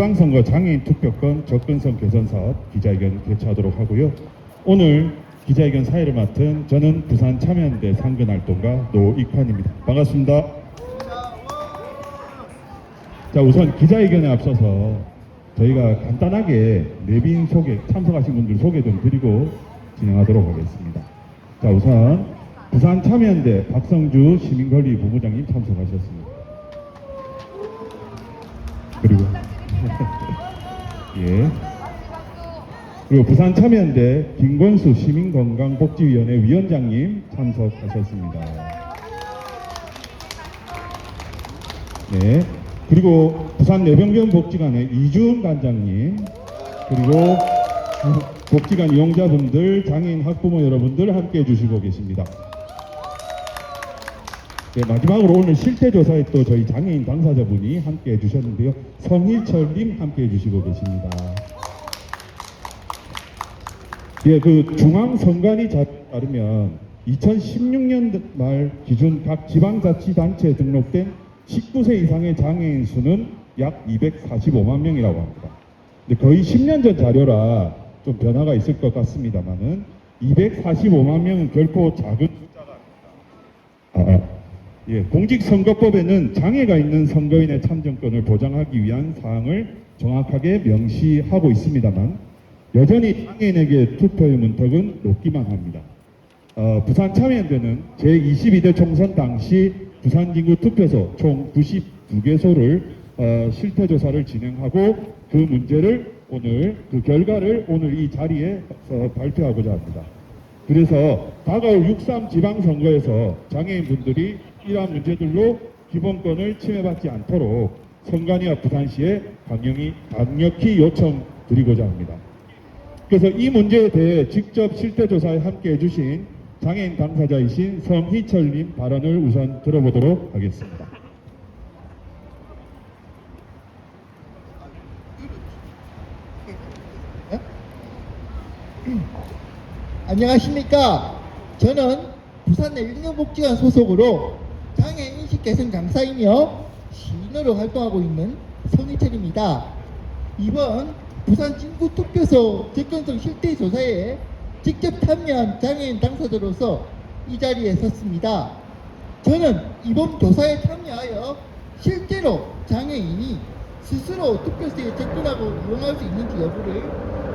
지방선거 장애인 투표권 접근성 개선 사업 기자회견 개최하도록 하고요. 오늘 기자회견 사회를 맡은 저는 부산 참여연대 상근활동가 노익환입니다. 반갑습니다. 자, 우선 기자회견에 앞서서 저희가 간단하게 내빈 소개, 참석하신 분들 소개 좀 드리고 진행하도록 하겠습니다. 자, 우선 부산 참여연대 박성주 시민권리 본부장님 참석하셨습니다. 그리고 예. 그리고 부산 참여연대 김권수 시민건강복지위원회 위원장님 참석하셨습니다. 네. 그리고 부산 내병변복지관의 이주은 관장님, 그리고 복지관 이용자분들, 장애인 학부모 여러분들 함께 해주시고 계십니다. 네, 마지막으로 오늘 실태조사에 또 저희 장애인 당사자분이 함께 해주셨는데요. 성희철님 함께 해주시고 계십니다. 예, 그 중앙선관위 자료에 따르면 2016년 말 기준 각 지방자치단체에 등록된 19세 이상의 장애인 수는 약 245만 명이라고 합니다. 근데 거의 10년 전 자료라 좀 변화가 있을 것 같습니다만은 245만 명은 결코 작은 숫자가 아닙니다. 예, 공직선거법에는 장애가 있는 선거인의 참정권을 보장하기 위한 사항을 정확하게 명시하고 있습니다만 여전히 장애인에게 투표의 문턱은 높기만 합니다. 부산 참여연대는 제22대 총선 당시 부산 진구 투표소 총 92개소를 실태조사를 진행하고 그 문제를 오늘, 그 결과를 오늘 이 자리에서 발표하고자 합니다. 그래서 다가올 6.3 지방선거에서 장애인분들이 이러한 문제들로 기본권을 침해받지 않도록 선관위와 부산시에 강력히 요청드리고자 합니다. 그래서 이 문제에 대해 직접 실태조사에 함께 해주신 장애인 당사자이신 성희철님 발언을 우선 들어보도록 하겠습니다. 안녕하십니까. 저는 부산 내병변복지관 소속으로 장애인식 개선 강사이며 시인으로 활동하고 있는 성희철입니다. 이번 부산 진구 투표소 접근성 실태조사에 직접 참여한 장애인 당사자로서 이 자리에 섰습니다. 저는 이번 조사에 참여하여 실제로 장애인이 스스로 투표소에 접근하고 이용할 수 있는지 여부를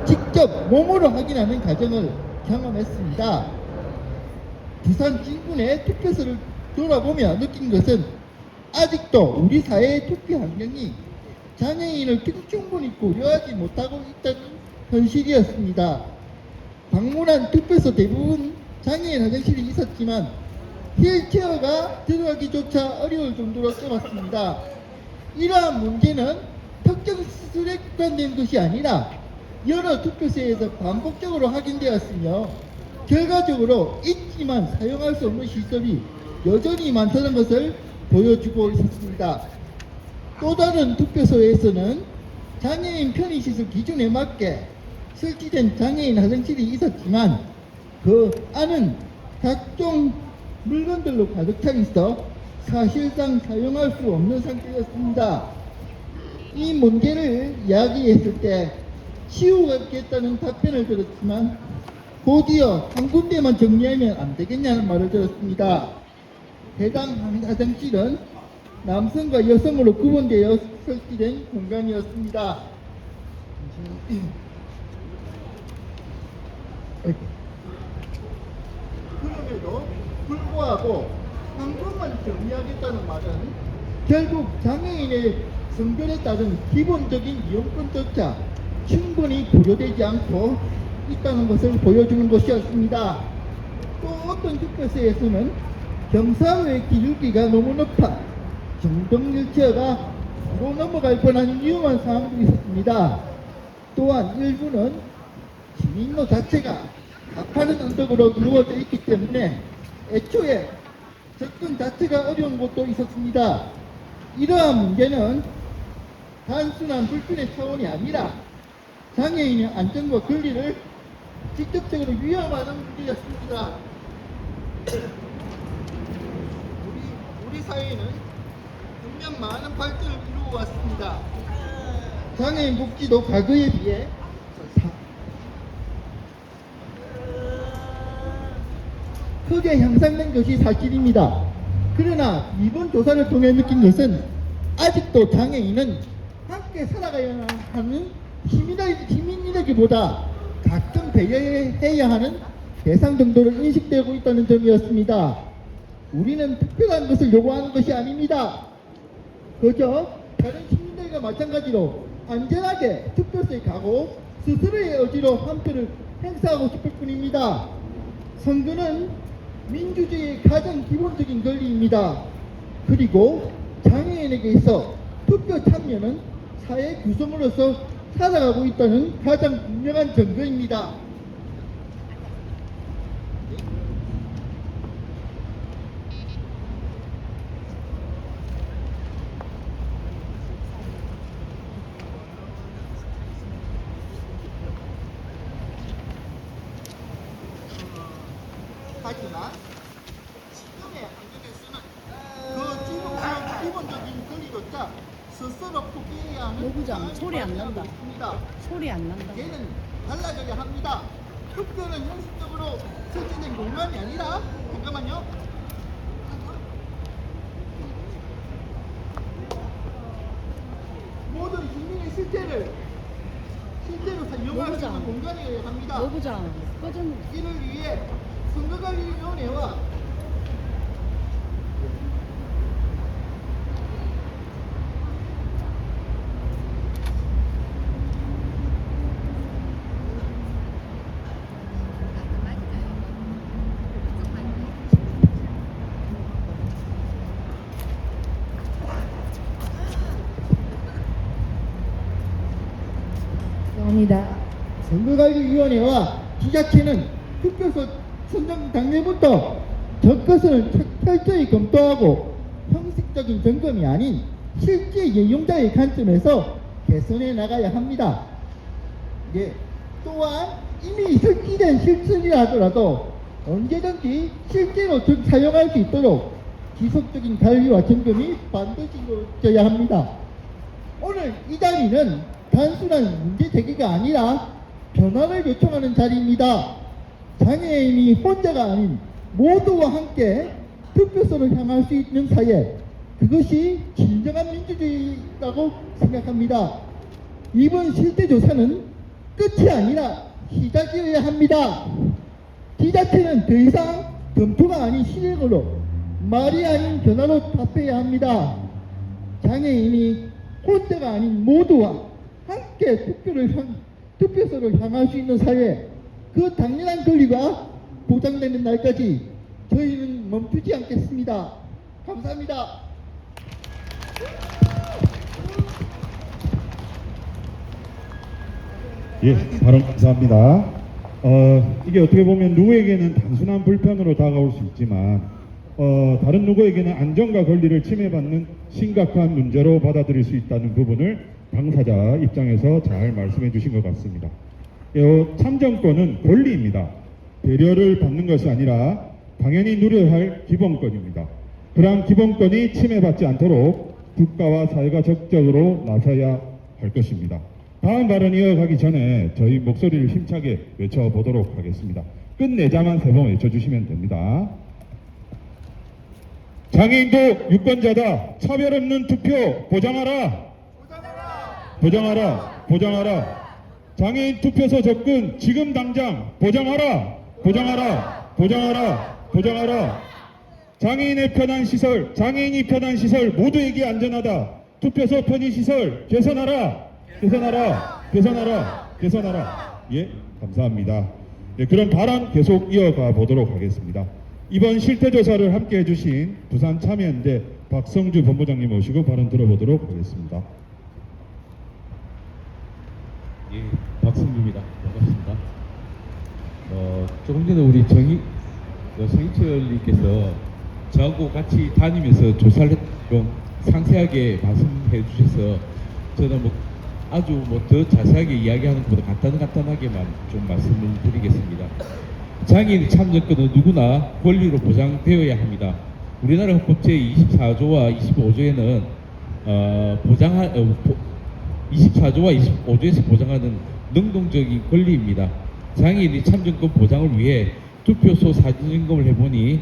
직접 몸으로 확인하는 과정을 경험했습니다. 부산 진군의 투표소를 돌아보며 느낀 것은 아직도 우리 사회의 투표 환경이 장애인을 충분히 고려하지 못하고 있다는 현실이었습니다. 방문한 투표소 대부분 장애인 화장실이 있었지만 휠체어가 들어가기조차 어려울 정도로 좁았습니다. 이러한 문제는 특정 시설에 국한된 것이 아니라 여러 투표소에서 반복적으로 확인되었으며 결과적으로 있지만 사용할 수 없는 시설이 여전히 많다는 것을 보여주고 있었습니다. 또 다른 투표소에서는 장애인 편의시설 기준에 맞게 설치된 장애인 화장실이 있었지만 그 안은 각종 물건들로 가득 차 있어 사실상 사용할 수 없는 상태였습니다. 이 문제를 이야기했을 때 치우겠다는 답변을 들었지만 곧이어 한 군데만 정리하면 안 되겠냐는 말을 들었습니다. 해당 화장실은 남성과 여성으로 구분되어 설치된 공간이었습니다. 그럼에도 불구하고 한 번만 정리하겠다는 말은 결국 장애인의 성별에 따른 기본적인 이용권조차 충분히 고려되지 않고 있다는 것을 보여주는 것이었습니다. 또 어떤 투표소에서는 경사로의 기울기가 너무 높아 정동 휠체어가 뒤로 넘어갈 뻔한 위험한 상황도 있었습니다. 또한 일부는 진입로 자체가 가파른 언덕으로 이루어져 있기 때문에 애초에 접근 자체가 어려운 곳도 있었습니다. 이러한 문제는 단순한 불편의 차원이 아니라 장애인의 안전과 권리를 직접적으로 위협하는 문제였습니다. 우리 사회는 분명 많은 발전을 이루어 왔습니다. 장애인 복지도 과거에 비해 크게 향상된 것이 사실입니다. 그러나 이번 조사를 통해 느낀 것은 아직도 장애인은 함께 살아가야 하는 시민이라기보다 가끔 배려해야 하는 대상 정도로 인식되고 있다는 점이었습니다. 우리는 특별한 것을 요구하는 것이 아닙니다. 그저 다른 시민들과 마찬가지로 안전하게 투표소에 가고 스스로의 의지로 한 표를 행사하고 싶을 뿐입니다. 선거는 민주주의의 가장 기본적인 권리입니다. 그리고 장애인에게 있어 투표 참여는 사회 구성으로서 살아가고 있다는 가장 분명한 증거입니다. 하지만 지금의 한국에서는 그 지금처럼 기본적인 권리조차 스스로 포기해야 하는 노부장, 상황이 소리 안 난다. 발생하고 있습니다. 소리 안 난다. 이제는 달라져야 합니다. 투표는 형식적으로 설치된 공간이 아니라 잠깐만요. 모든 국민의 실제로 이용할 수 있는 공간이어야 합니다. 노부장, 꺼졌는 이를 위해 선거관리위원회와 감사합니다. 선거관리위원회와 지자체는 투표소 선정 당일부터 적것을 철저히 검토하고 형식적인 점검이 아닌 실제 이용자의 관점에서 개선해 나가야 합니다. 예, 또한 이미 설치된 시설이라 하더라도 언제든지 실제로 사용할 수 있도록 지속적인 관리와 점검이 반드시 이루어져야 합니다. 오늘 이 자리는 단순한 문제 제기가 아니라 변화를 요청하는 자리입니다. 장애인이 혼자가 아닌 모두와 함께 투표소를 향할 수 있는 사회, 그것이 진정한 민주주의라고 생각합니다. 이번 실태조사는 끝이 아니라 시작이어야 합니다. 지자체는 더 이상 검토가 아닌 실행으로, 말이 아닌 변화로 답해야 합니다. 장애인이 혼자가 아닌 모두와 함께 투표소를 향할 수 있는 사회, 그 당연한 권리가 보장되는 날까지 저희는 멈추지 않겠습니다. 감사합니다. 예, 발언 감사합니다. 이게 어떻게 보면 누구에게는 단순한 불편으로 다가올 수 있지만 다른 누구에게는 안전과 권리를 침해받는 심각한 문제로 받아들일 수 있다는 부분을 당사자 입장에서 잘 말씀해 주신 것 같습니다. 참정권은 권리입니다. 배려를 받는 것이 아니라 당연히 누려야 할 기본권입니다. 그러한 기본권이 침해받지 않도록 국가와 사회가 적극적으로 나서야 할 것입니다. 다음 발언 이어가기 전에 저희 목소리를 힘차게 외쳐보도록 하겠습니다. 끝내자만 3번 외쳐주시면 됩니다. 장애인도 유권자다. 차별 없는 투표 보장하라. 보장하라. 보장하라. 장애인 투표소 접근 지금 당장 보장하라. 보장하라. 보장하라. 보장하라. 장애인의 편한 시설, 장애인이 편한 시설 모두에게 안전하다. 투표소 편의 시설 개선하라. 개선하라. 개선하라. 개선하라. 예, 감사합니다. 예, 그럼 발언 계속 이어가 보도록 하겠습니다. 이번 실태조사를 함께 해주신 부산 참여연대 박성주 본부장님 모시고 발언 들어보도록 하겠습니다. 예, 박성주입니다. 반갑습니다. 조금 전에 우리 성희철님께서 저하고 같이 다니면서 조사를 좀 상세하게 말씀해 주셔서 저는 아주 더 자세하게 이야기하는 것보다 간단하게만 좀 말씀을 드리겠습니다. 장애인 참정권은 누구나 권리로 보장되어야 합니다. 우리나라 헌법 제24조와 25조에는 24조와 25조에서 보장하는 능동적인 권리입니다. 장애인의 참정권 보장을 위해 투표소 사진 점검을 해보니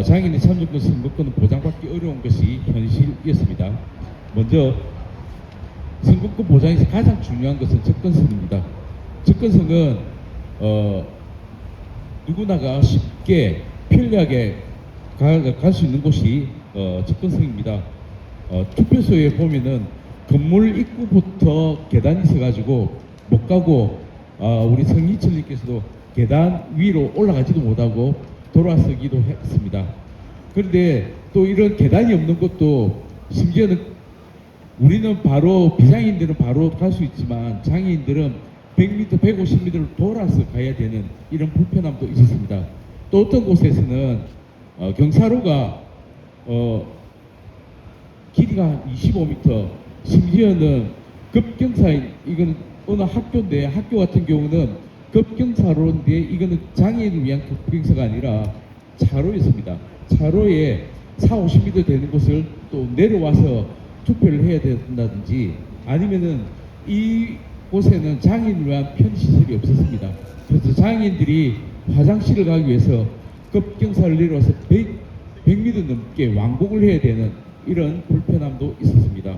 장애인의 참정권 선거권은 보장받기 어려운 것이 현실이었습니다. 먼저 선거권 보장에서 가장 중요한 것은 접근성입니다. 접근성은 누구나가 쉽게 편리하게 갈 수 있는 곳이 접근성입니다. 투표소에 보면은 건물 입구부터 계단이 있어가지고 못 가고 우리 성희철님께서도 계단 위로 올라가지도 못하고 돌아서기도 했습니다. 그런데 또 이런 계단이 없는 곳도 심지어는 우리는 바로 비장애인들은 바로 갈 수 있지만 장애인들은 100m, 150m를 돌아서 가야 되는 이런 불편함도 있었습니다. 또 어떤 곳에서는 경사로가 길이가 한 25m, 심지어는 급경사인 이건 어느 학교인데 학교 같은 경우는 급경사로인데 이거는 장애인을 위한 급경사가 아니라 차로였습니다. 차로에 40-50m 되는 곳을 또 내려와서 투표를 해야 된다든지 아니면은 이 곳에는 장애인을 위한 편의시설이 없었습니다. 그래서 장애인들이 화장실을 가기 위해서 급경사를 내려와서 100m 넘게 왕복을 해야 되는 이런 불편함도 있었습니다.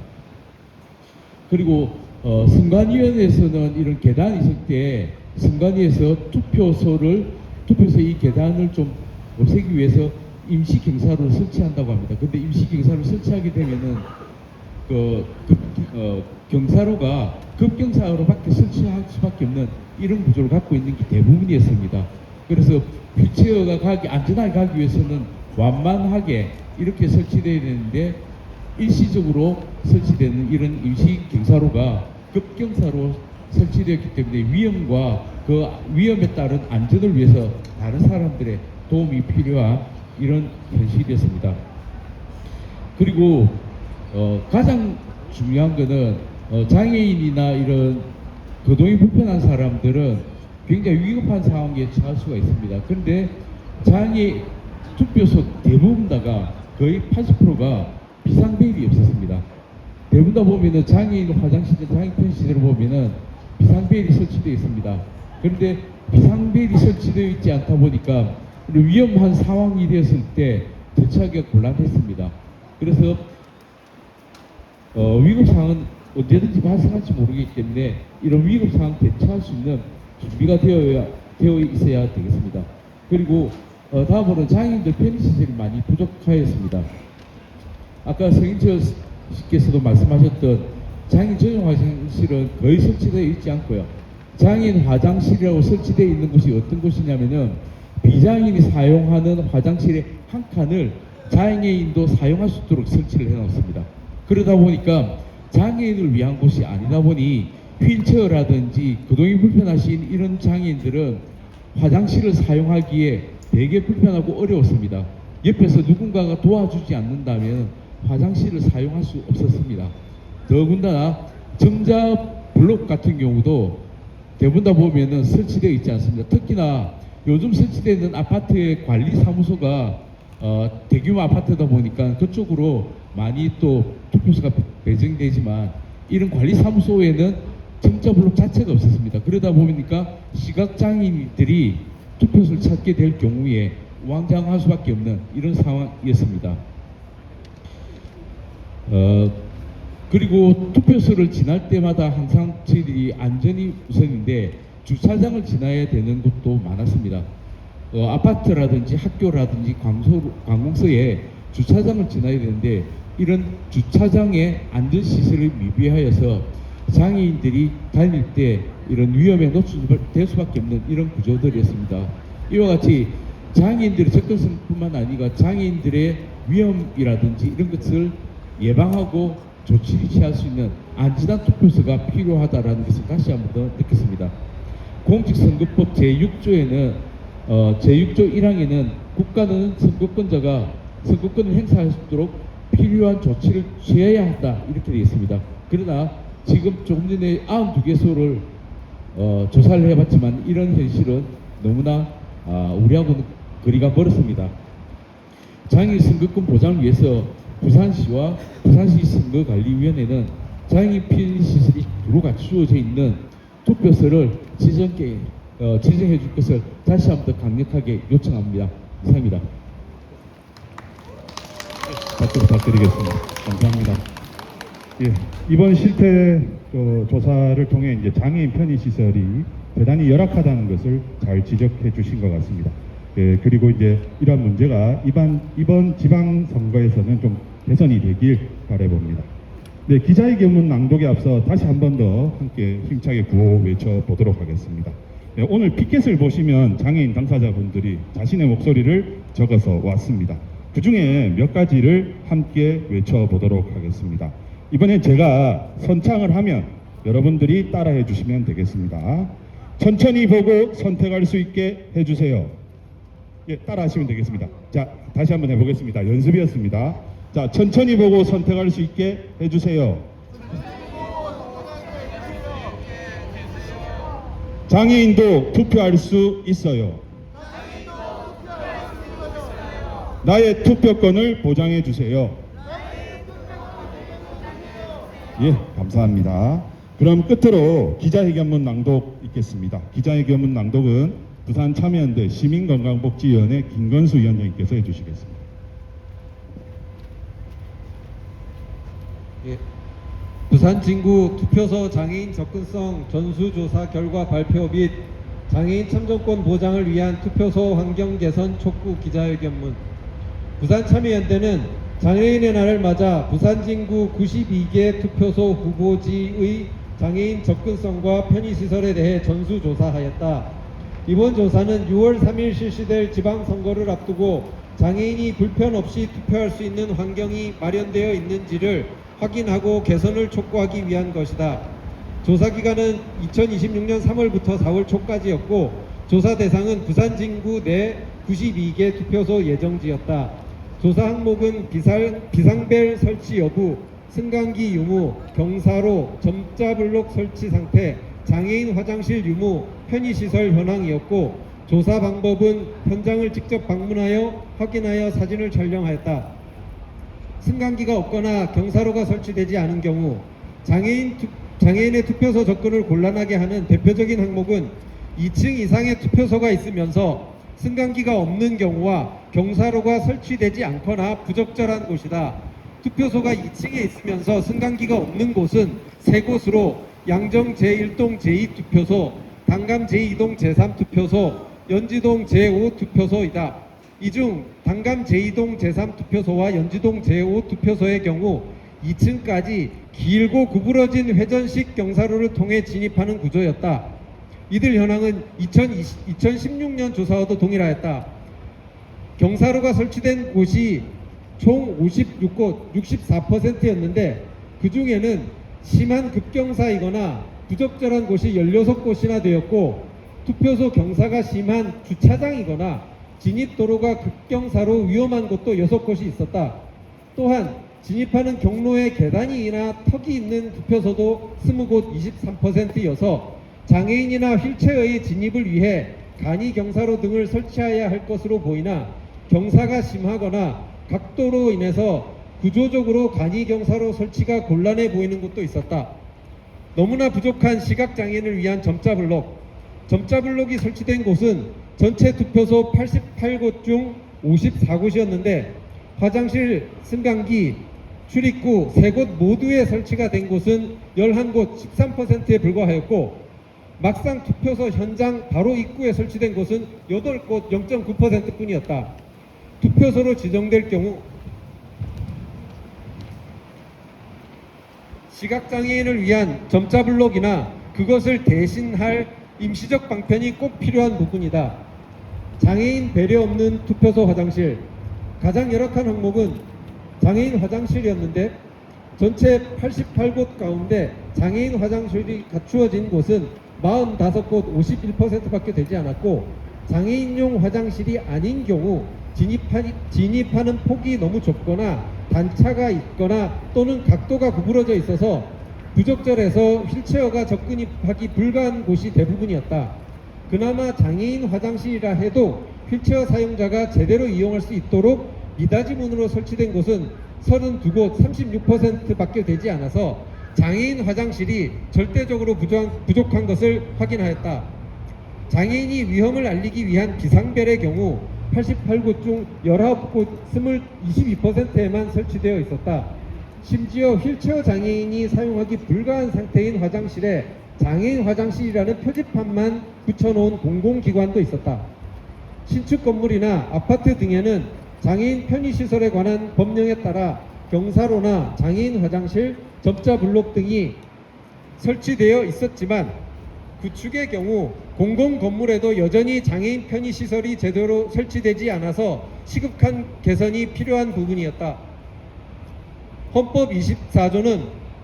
그리고 선관위원회에서는 이런 계단이 있을 때 선관위에서 투표소 이 계단을 좀 없애기 위해서 임시 경사로를 설치한다고 합니다. 근데 임시 경사로를 설치하게 되면은 경사로가 급경사로밖에 설치할 수밖에 없는 이런 구조를 갖고 있는 게 대부분이었습니다. 그래서 휠체어가 안전하게 가기 위해서는 완만하게 이렇게 설치되어야 되는데 일시적으로 설치되는 이런 임시 경사로가 급경사로 설치되었기 때문에 위험과 그 위험에 따른 안전을 위해서 다른 사람들의 도움이 필요한 이런 현실이었습니다. 그리고 가장 중요한 것은 장애인이나 이런 거동이 불편한 사람들은 굉장히 위급한 상황에 처할 수가 있습니다. 그런데 투표소 대부분 다가 거의 80%가 비상벨이 없었습니다. 대부분 다 보면은 장애인 화장실, 장애인 편의시설을 보면은 비상벨이 설치되어 있습니다. 그런데 비상벨이 설치되어 있지 않다 보니까 위험한 상황이 되었을 때 대처하기가 곤란했습니다. 그래서 위급 상황은 언제든지 발생할지 모르기 때문에 이런 위급 상황 대처할 수 있는 준비가 되어 있어야 되겠습니다. 그리고 다음으로는 장애인들 편의시설이 많이 부족하였습니다. 아까 성인철 씨께서도 말씀하셨던 장애인 전용 화장실은 거의 설치되어 있지 않고요. 장애인 화장실이라고 설치되어 있는 곳이 어떤 곳이냐면은 비장애인이 사용하는 화장실의 한 칸을 장애인도 사용할 수 있도록 설치를 해놓습니다. 그러다 보니까 장애인을 위한 곳이 아니다 보니 휠체어라든지 거동이 불편하신 이런 장애인들은 화장실을 사용하기에 되게 불편하고 어려웠습니다. 옆에서 누군가가 도와주지 않는다면 화장실을 사용할 수 없었습니다. 더군다나 정자 블록 같은 경우도 대부분 다 보면은 설치되어 있지 않습니다. 특히나 요즘 설치되어 있는 아파트의 관리사무소가 대규모 아파트다 보니까 그쪽으로 많이 또 투표소가 배정되지만 이런 관리사무소에는 정자 블록 자체가 없었습니다. 그러다 보니까 시각장애인들이 투표소를 찾게 될 경우에 우왕좌왕할 수밖에 없는 이런 상황이었습니다. 그리고 투표소를 지날 때마다 항상 저희들이 안전이 우선인데 주차장을 지나야 되는 곳도 많았습니다. 아파트라든지 학교라든지 관공서에 주차장을 지나야 되는데 이런 주차장의 안전시설을 미비하여서 장애인들이 다닐 때 이런 위험에 노출될 수밖에 없는 이런 구조들이었습니다. 이와 같이 장애인들의 접근성뿐만 아니라 장애인들의 위험이라든지 이런 것을 예방하고 조치를 취할 수 있는 안전한 투표소가 필요하다는 것을 다시 한 번 더 느꼈습니다. 공직선거법 제6조에는 제6조 1항에는 국가는 선거권자가 선거권을 행사할 수 있도록 필요한 조치를 취해야 한다 이렇게 되어 있습니다. 그러나 지금 조금 전에 92개소를 조사를 해봤지만 이런 현실은 너무나 우리하고는 거리가 멀었습니다. 장애인 선거권 보장을 위해서 부산시와 부산시 선거관리위원회는 장애인 편의 시설이 두루 갖추어져 있는 투표소를 지정해 줄 것을 다시 한번 더 강력하게 요청합니다. 이상입니다. 박수 부탁드리겠습니다. 감사합니다. 예, 이번 실태 조사를 통해 이제 장애인 편의 시설이 대단히 열악하다는 것을 잘 지적해 주신 것 같습니다. 예, 그리고 이제 이러한 문제가 이번 지방 선거에서는 좀 개선이 되길 바라봅니다. 네, 기자회견문 낭독에 앞서 다시 한 번 더 함께 힘차게 구호 외쳐 보도록 하겠습니다. 네, 오늘 피켓을 보시면 장애인 당사자분들이 자신의 목소리를 적어서 왔습니다. 그 중에 몇 가지를 함께 외쳐보도록 하겠습니다. 이번엔 제가 선창을 하면 여러분들이 따라해 주시면 되겠습니다. 천천히 보고 선택할 수 있게 해주세요. 예, 따라 하시면 되겠습니다. 자, 다시 한번 해보겠습니다. 연습이었습니다. 자, 천천히 보고 선택할 수 있게 해주세요. 장애인도 투표할 수 있어요. 나의 투표권을 보장해 주세요. 예, 감사합니다. 그럼 끝으로 기자회견문 낭독 있겠습니다. 기자회견문 낭독은 부산참여연대 시민건강복지위원회 김건수 위원장님께서 해주시겠습니다. 예. 부산 진구 투표소 장애인 접근성 전수조사 결과 발표 및 장애인 참정권 보장을 위한 투표소 환경 개선 촉구 기자회견문. 부산 참여연대는 장애인의 날을 맞아 부산 진구 92개 투표소 후보지의 장애인 접근성과 편의시설에 대해 전수조사하였다. 이번 조사는 6월 3일 실시될 지방선거를 앞두고 장애인이 불편 없이 투표할 수 있는 환경이 마련되어 있는지를 확인하고 개선을 촉구하기 위한 것이다. 조사 기간은 2026년 3월부터 4월 초까지였고 조사 대상은 부산 진구 내 92개 투표소 예정지였다. 조사 항목은 비상벨 설치 여부, 승강기 유무, 경사로, 점자블록 설치 상태, 장애인 화장실 유무, 편의시설 현황이었고 조사 방법은 현장을 직접 방문하여 확인하여 사진을 촬영하였다. 승강기가 없거나 경사로가 설치되지 않은 경우 장애인의 투표소 접근을 곤란하게 하는 대표적인 항목은 2층 이상의 투표소가 있으면서 승강기가 없는 경우와 경사로가 설치되지 않거나 부적절한 곳이다. 투표소가 2층에 있으면서 승강기가 없는 곳은 3곳으로 양정 제1동 제2투표소, 당감 제2동 제3투표소, 연지동 제5투표소이다. 이 중 당감 제2동 제3투표소와 연지동 제5투표소의 경우 2층까지 길고 구부러진 회전식 경사로를 통해 진입하는 구조였다. 이들 현황은 2016년 조사와도 동일하였다. 경사로가 설치된 곳이 총 56곳 64%였는데 그 중에는 심한 급경사이거나 부적절한 곳이 16곳이나 되었고 투표소 경사가 심한 주차장이거나 진입도로가 급경사로 위험한 곳도 6곳이 있었다. 또한 진입하는 경로에 계단이나 턱이 있는 투표소도 20곳 23%여서 장애인이나 휠체어의 진입을 위해 간이 경사로 등을 설치해야 할 것으로 보이나 경사가 심하거나 각도로 인해서 구조적으로 간이 경사로 설치가 곤란해 보이는 곳도 있었다. 너무나 부족한 시각장애인을 위한 점자블록이 설치된 곳은 전체 투표소 88곳 중 54곳이었는데 화장실, 승강기, 출입구 3곳 모두에 설치가 된 곳은 11곳 13%에 불과하였고 막상 투표소 현장 바로 입구에 설치된 곳은 8곳 0.9% 뿐이었다. 투표소로 지정될 경우 시각장애인을 위한 점자블록이나 그것을 대신할 임시적 방편이 꼭 필요한 부분이다. 장애인 배려 없는 투표소 화장실. 가장 열악한 항목은 장애인 화장실이었는데 전체 88곳 가운데 장애인 화장실이 갖추어진 곳은 45곳 51%밖에 되지 않았고 장애인용 화장실이 아닌 경우 진입하는 폭이 너무 좁거나 단차가 있거나 또는 각도가 구부러져 있어서 부적절해서 휠체어가 접근하기 불가한 곳이 대부분이었다. 그나마 장애인 화장실이라 해도 휠체어 사용자가 제대로 이용할 수 있도록 미닫이 문으로 설치된 곳은 32곳 36%밖에 되지 않아서 장애인 화장실이 절대적으로 부족한 것을 확인하였다. 장애인이 위험을 알리기 위한 비상벨의 경우 88곳 중 19곳 22%에만 설치되어 있었다. 심지어 휠체어 장애인이 사용하기 불가한 상태인 화장실에 장애인 화장실이라는 표지판만 붙여놓은 공공기관도 있었다. 신축 건물이나 아파트 등에는 장애인 편의시설에 관한 법령에 따라 경사로나 장애인 화장실, 접자 블록 등이 설치되어 있었지만 구축의 경우 공공 건물에도 여전히 장애인 편의시설이 제대로 설치되지 않아서 시급한 개선이 필요한 부분이었다. 헌법 24조는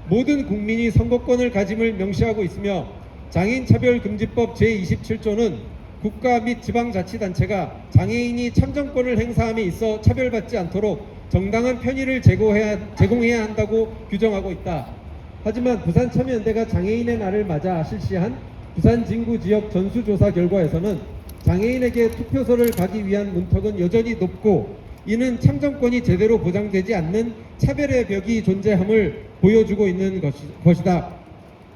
모든 국민이 선거권을 가짐을 명시하고 있으며 장애인차별금지법 제27조는 국가 및 지방자치단체가 장애인이 참정권을 행사함에 있어 차별받지 않도록 정당한 편의를 제공해야 한다고 규정하고 있다. 하지만 부산참여연대가 장애인의 날을 맞아 실시한 부산 진구 지역 전수조사 결과에서는 장애인에게 투표소를 가기 위한 문턱은 여전히 높고 이는 참정권이 제대로 보장되지 않는 차별의 벽이 존재함을 보여주고 있는 것이다.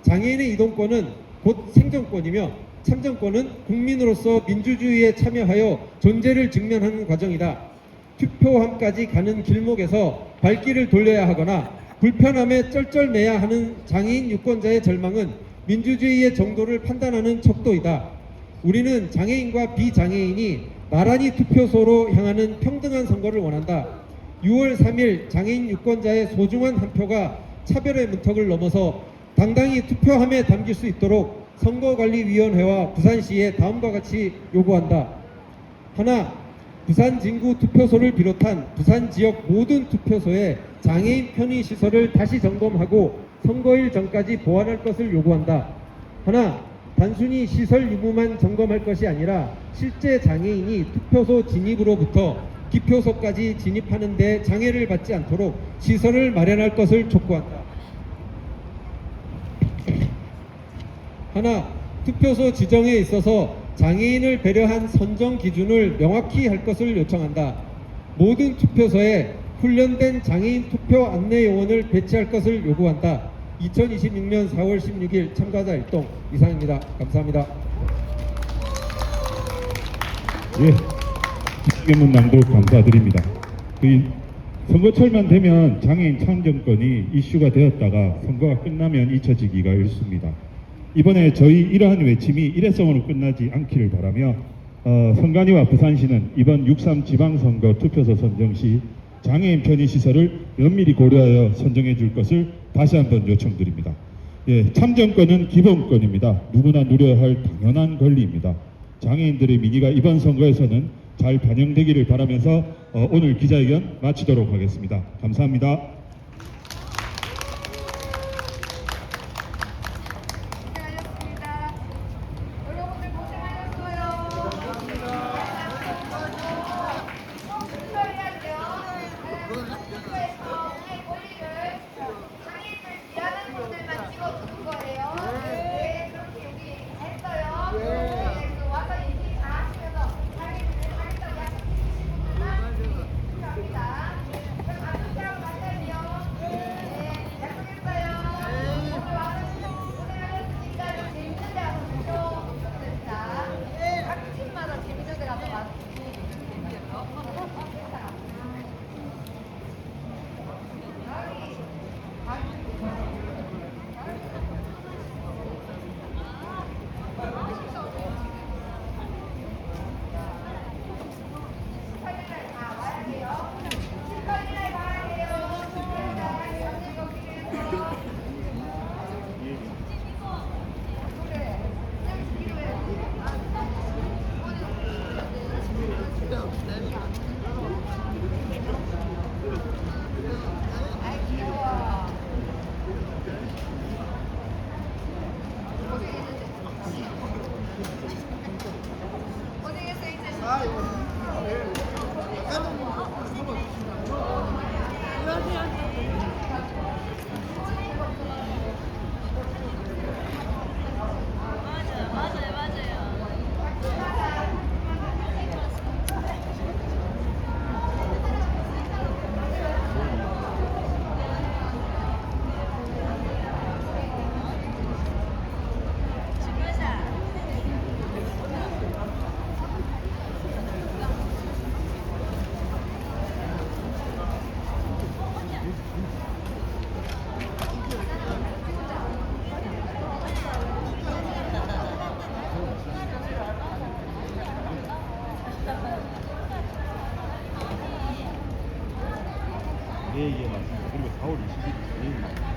장애인의 이동권은 곧 생존권이며 참정권은 국민으로서 민주주의에 참여하여 존재를 직면하는 과정이다. 투표함까지 가는 길목에서 발길을 돌려야 하거나 불편함에 쩔쩔매야 하는 장애인 유권자의 절망은 민주주의의 정도를 판단하는 척도이다. 우리는 장애인과 비장애인이 나란히 투표소로 향하는 평등한 선거를 원한다. 6월 3일 장애인 유권자의 소중한 한 표가 차별의 문턱을 넘어서 당당히 투표함에 담길 수 있도록 선거관리위원회와 부산시에 다음과 같이 요구한다. 하나, 부산 진구 투표소를 비롯한 부산 지역 모든 투표소에 장애인 편의시설을 다시 점검하고 선거일 전까지 보완할 것을 요구한다. 하나, 단순히 시설 유무만 점검할 것이 아니라 실제 장애인이 투표소 진입으로부터 기표소까지 진입하는 데 장애를 받지 않도록 시설을 마련할 것을 촉구한다. 하나, 투표소 지정에 있어서 장애인을 배려한 선정 기준을 명확히 할 것을 요청한다. 모든 투표소에 훈련된 장애인 투표 안내 요원을 배치할 것을 요구한다. 2026년 4월 16일 참가자 일동 이상입니다. 감사합니다. 예, 기문 낭독 감사드립니다. 선거철만 되면 장애인 참정권이 이슈가 되었다가 선거가 끝나면 잊혀지기가 일쑤입니다. 이번에 저희 이러한 외침이 일회성으로 끝나지 않기를 바라며 선관위와 부산시는 이번 6.3 지방선거 투표소 선정 시 장애인 편의시설을 면밀히 고려하여 선정해 줄 것을 다시 한번 요청드립니다. 예, 참정권은 기본권입니다. 누구나 누려야 할 당연한 권리입니다. 장애인들의 민의가 이번 선거에서는 잘 반영되기를 바라면서 오늘 기자회견 마치도록 하겠습니다. 감사합니다. 예, 예, 맞습니다. 그리고 4월 20일 저녁 날